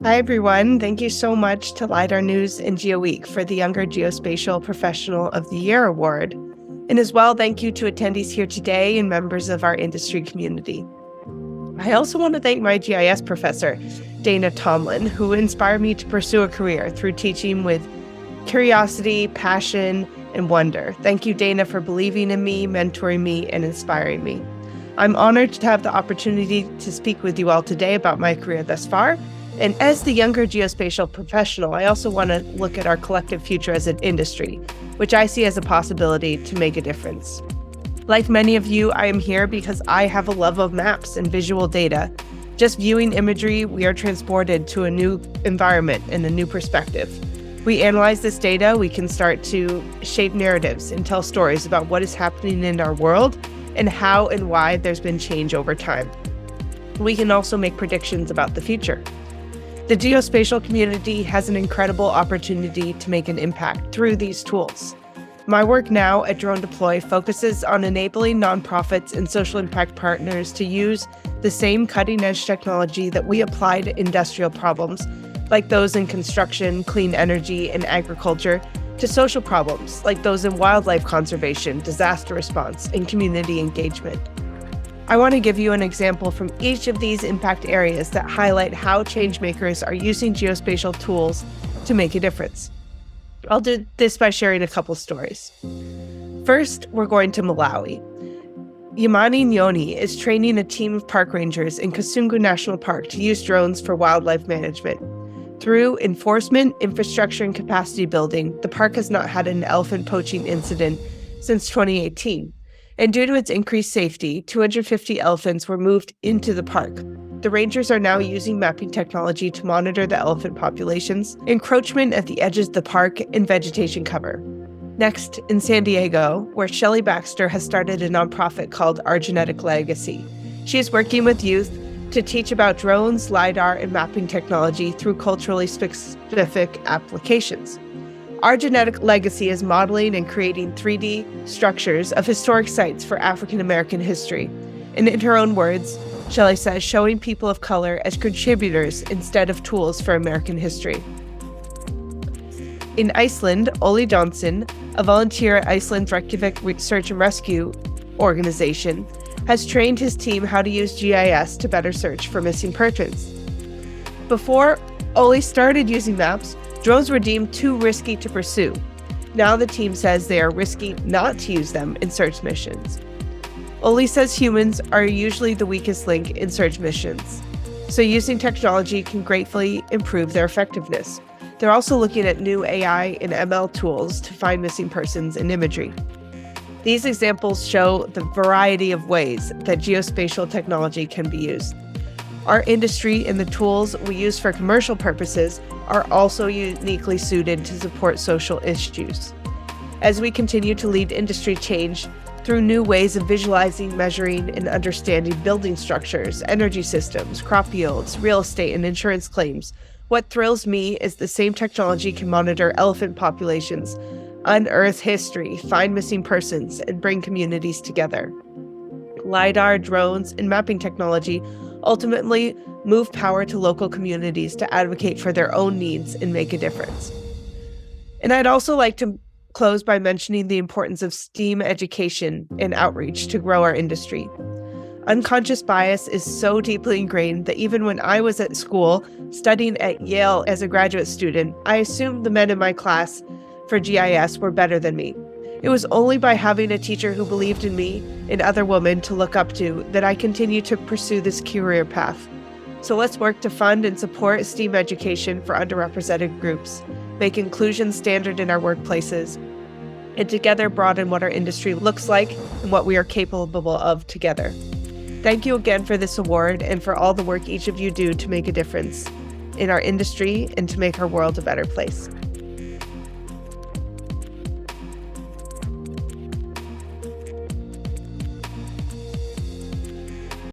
Hi, everyone. Thank you so much to Lidar News and GeoWeek for the Younger Geospatial Professional of the Year award. And as well, thank you to attendees here today and members of our industry community. I also want to thank my GIS professor, Dana Tomlin, who inspired me to pursue a career through teaching with curiosity, passion, and wonder. Thank you, Dana, for believing in me, mentoring me, and inspiring me. I'm honored to have the opportunity to speak with you all today about my career thus far. And as the younger geospatial professional, I also want to look at our collective future as an industry, which I see as a possibility to make a difference. Like many of you, I am here because I have a love of maps and visual data. Just viewing imagery, we are transported to a new environment and a new perspective. We analyze this data, we can start to shape narratives and tell stories about what is happening in our world and how and why there's been change over time. We can also make predictions about the future. The geospatial community has an incredible opportunity to make an impact through these tools. My work now at Drone Deploy focuses on enabling nonprofits and social impact partners to use the same cutting-edge technology that we apply to industrial problems, like those in construction, clean energy, and agriculture, to social problems, like those in wildlife conservation, disaster response, and community engagement. I want to give you an example from each of these impact areas that highlight how changemakers are using geospatial tools to make a difference. I'll do this by sharing a couple stories. First, we're going to Malawi. Yamani Nyoni is training a team of park rangers in Kasungu National Park to use drones for wildlife management. Through enforcement, infrastructure, and capacity building, the park has not had an elephant poaching incident since 2018. And due to its increased safety, 250 elephants were moved into the park. The rangers are now using mapping technology to monitor the elephant populations, encroachment at the edges of the park, and vegetation cover. Next, in San Diego, where Shelley Baxter has started a nonprofit called Our Genetic Legacy. She is working with youth to teach about drones, LiDAR, and mapping technology through culturally specific applications. Our Genetic Legacy is modeling and creating 3D structures of historic sites for African American history. And in her own words, Shelley says, showing people of color as contributors instead of tools for American history. In Iceland, Ole Johnson, a volunteer at Iceland's Reykjavik Search and Rescue organization, has trained his team how to use GIS to better search for missing persons. Before Ole started using maps, drones were deemed too risky to pursue. Now the team says they are risky not to use them in search missions. Ole says humans are usually the weakest link in search missions, so using technology can greatly improve their effectiveness. They're also looking at new AI and ML tools to find missing persons in imagery. These examples show the variety of ways that geospatial technology can be used. Our industry and the tools we use for commercial purposes are also uniquely suited to support social issues. As we continue to lead industry change through new ways of visualizing, measuring, and understanding building structures, energy systems, crop yields, real estate, and insurance claims, what thrills me is the same technology can monitor elephant populations, unearth history, find missing persons, and bring communities together. LiDAR, drones, and mapping technology ultimately move power to local communities to advocate for their own needs and make a difference. And I'd also like to close by mentioning the importance of STEAM education and outreach to grow our industry. Unconscious bias is so deeply ingrained that even when I was at school studying at Yale as a graduate student, I assumed the men in my class for GIS were better than me. It was only by having a teacher who believed in me and other women to look up to that I continued to pursue this career path. So let's work to fund and support STEAM education for underrepresented groups, make inclusion standard in our workplaces, and together broaden what our industry looks like and what we are capable of together. Thank you again for this award and for all the work each of you do to make a difference in our industry and to make our world a better place.